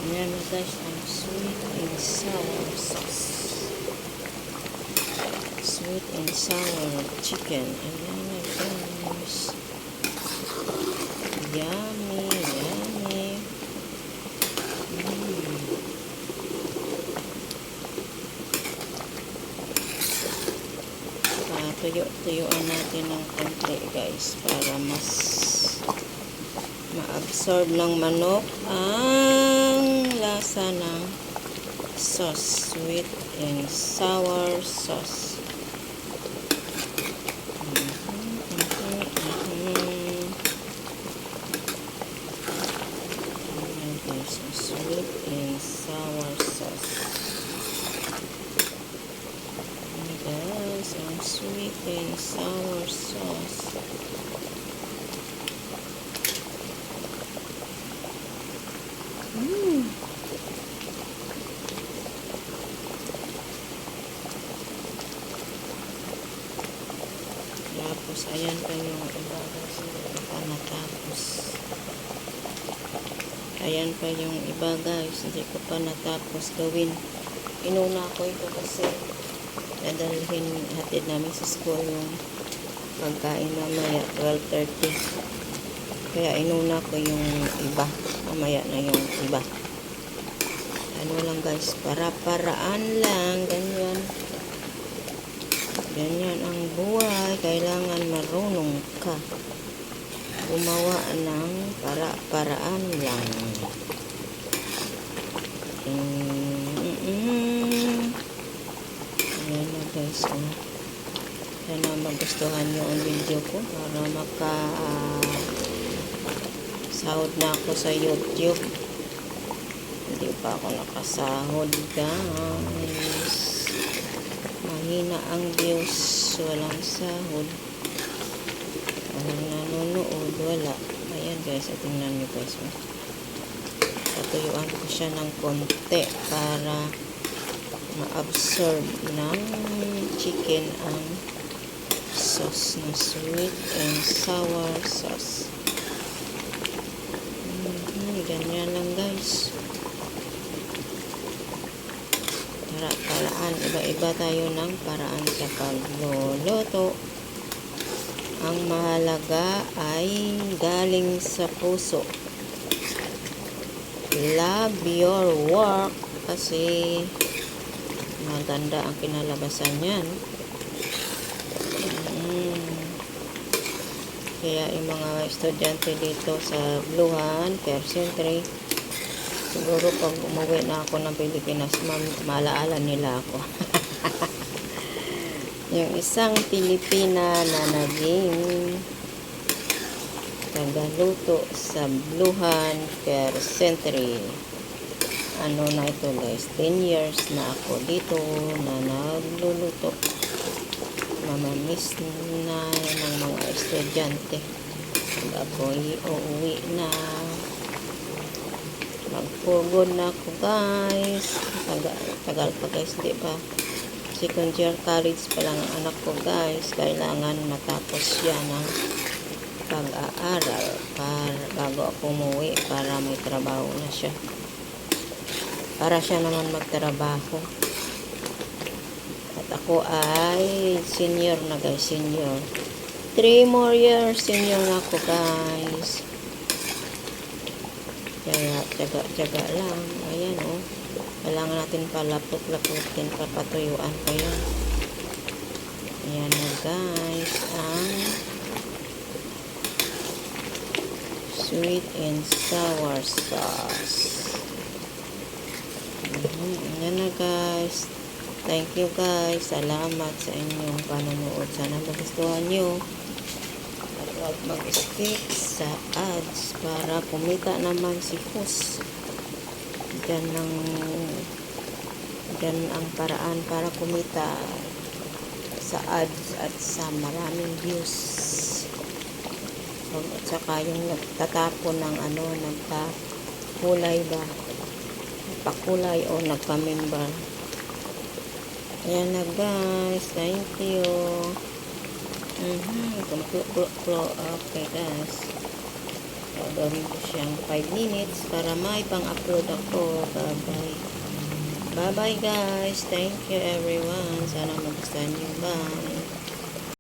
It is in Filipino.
Ayan na guys, ang sweet and sour sauce. Sweet and sour chicken. Ayan na guys. Yummy, yummy. Tuyo-tuyuan natin ng konti guys para mas ma-absorb ng manok ang lasa ng sauce, sweet and sour sauce. Ayan guys, sweet and sour sauce. Ayan guys, ang sweet and sour sauce. Tapos, ayan pa yung iba guys, hindi pa natapos. Ayan pa yung iba guys, hindi ko pa natapos gawin. Inuna ko ito kasi dadalhin, hatid namin sa school yung pagkain mamaya 12:30. Kaya inuna ko yung iba. Mamaya na yung iba. Ano lang guys, para-paraan lang, ganyan. Ganyan ang buhay. Kailangan marunong ka gumawa ng para-paraan lang. Ayan na guys. Sana magustuhan nyo ang video ko para sahod na ako sa YouTube. Hindi pa ako nakasahod guys. Mahina ang views, walang sahod, walang nanonood, wala. Ayan guys, tingnan nyo guys, patuyuan ko siya ng konti para ma-absorb ng chicken ang sauce na sweet and sour sauce. Ganyan lang guys. Paraan, iba-iba tayo ng paraan sa pagluluto. Ang mahalaga ay galing sa puso. Love your work kasi maganda ang kinalabasan niyan. Kaya yung mga estudyante dito sa Bluhan, Fair Century, siguro pag umuwi na ako ng Pilipinas, malaala nila ako. Yung isang Pilipina na naging tagaluto sa Bluhan Fair Century. Ano na ito guys, 10 years na ako dito na nagluluto. Mamamiss na ng mga estudyante. Pag ako'y uuwi na, magpugod na ako guys. Tagal pa guys, di ba? Second year college pa lang ang anak ko guys. Kailangan matapos yan ng pag-aaral bago ako umuwi para may trabaho na siya. Para siya naman magtrabaho. At ako ay senior na guys, senior. 3 more years senior na ako guys. Kaya tiyaga lang. Ayan oh. Kailangan natin palapot-laputin, papatuyuan pa yun. Ayan na guys, ang sweet and sour sauce. Ayan na guys. Thank you guys. Salamat sa inyong panonood. Sana magustuhan nyo. At huwag mag-skip sa ads para kumita naman si Fus. Yan ang paraan para kumita sa ads at sa maraming views. At saka yung nagtatapon ng nagpakulay ba? Nagpakulay o nagpa-member. Ayan na guys. Thank you. Okay guys. gawin ko siyang 5 minutes para may pang-upload ako. Bye-bye. Bye-bye guys. Thank you everyone. Sana magustuhan niyo. Bye.